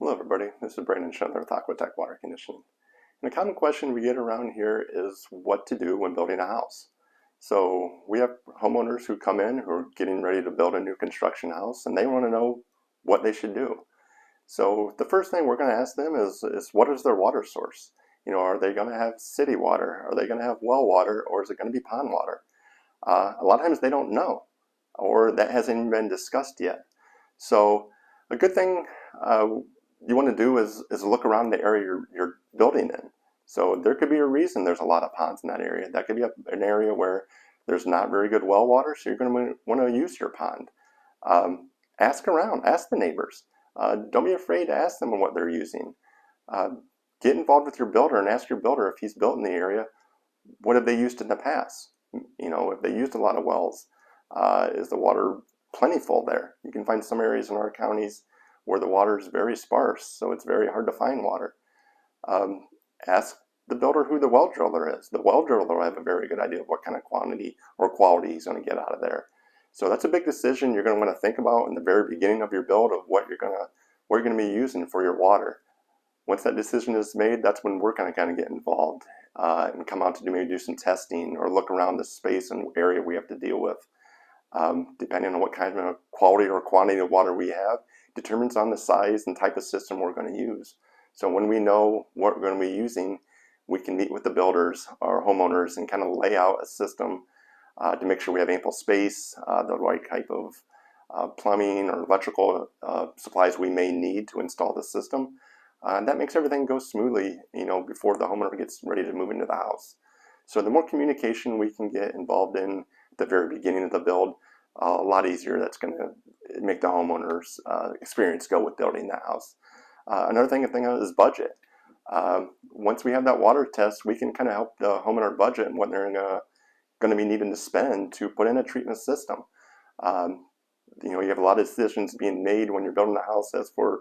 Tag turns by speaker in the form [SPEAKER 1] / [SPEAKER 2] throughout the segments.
[SPEAKER 1] Hello everybody, this is Brandon Schindler with Aquatek Water Conditioning. And a common question we get around here is what to do when building a house. So we have homeowners who come in who are getting ready to build a new construction house and they want to know what they should do. So the first thing we're going to ask them is what is their water source? Are they going to have city water? Are they going to have well water? Or is it going to be pond water? A lot of times they don't know, or that hasn't even been discussed yet. So a good thing you want to do is look around the area you're building in. So there could be a reason there's a lot of ponds in that area. That could be an area where there's not very good well water, so you're going to want to use your pond. Ask around, ask the neighbors. Don't be afraid to ask them what they're using. Uh, get involved with your builder and ask your builder if he's built in the area, what have they used in the past? If they used a lot of wells, is the water plentiful there? You can find some areas in our counties where the water is very sparse, so it's very hard to find water. Ask the builder who the well driller is. The well driller will have a very good idea of what kind of quantity or quality he's going to get out of there. So that's a big decision you're going to want to think about in the very beginning of your build of what you're going to be using for your water. Once that decision is made, that's when we're going to kind of get involved and come out to maybe do some testing or look around the space and area we have to deal with. Depending on what kind of quality or quantity of water we have, determines on the size and type of system we're going to use. So when we know what we're going to be using, we can meet with the builders or homeowners and kind of lay out a system to make sure we have ample space, the right type of plumbing or electrical supplies we may need to install the system. And that makes everything go smoothly, before the homeowner gets ready to move into the house. So the more communication we can get involved in at the very beginning of the build, a lot easier that's going to make the homeowner's experience go with building the house. Another thing to think of is budget. Once we have that water test, we can kind of help the homeowner budget and what they're going to be needing to spend to put in a treatment system. You have a lot of decisions being made when you're building a house as for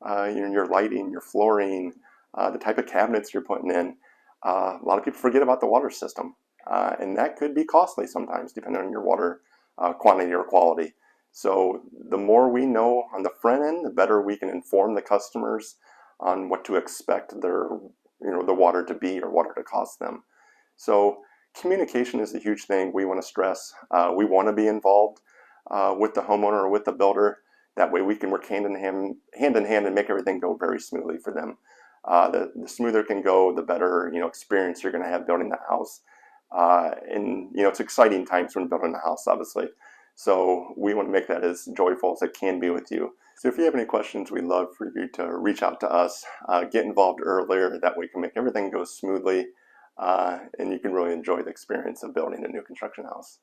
[SPEAKER 1] your lighting, your flooring, the type of cabinets you're putting in. A lot of people forget about the water system, and that could be costly sometimes depending on your water quantity or quality. So the more we know on the front end, the better we can inform the customers on what to expect the water to be or water to cost them. So communication is a huge thing we want to stress. We want to be involved with the homeowner or with the builder. That way we can work hand in hand and make everything go very smoothly for them. The smoother it can go, the better experience you're going to have building the house. And it's exciting times when building a house, obviously. So we want to make that as joyful as it can be with you. So if you have any questions, we'd love for you to reach out to us, get involved earlier. That way we can make everything go smoothly, and you can really enjoy the experience of building a new construction house.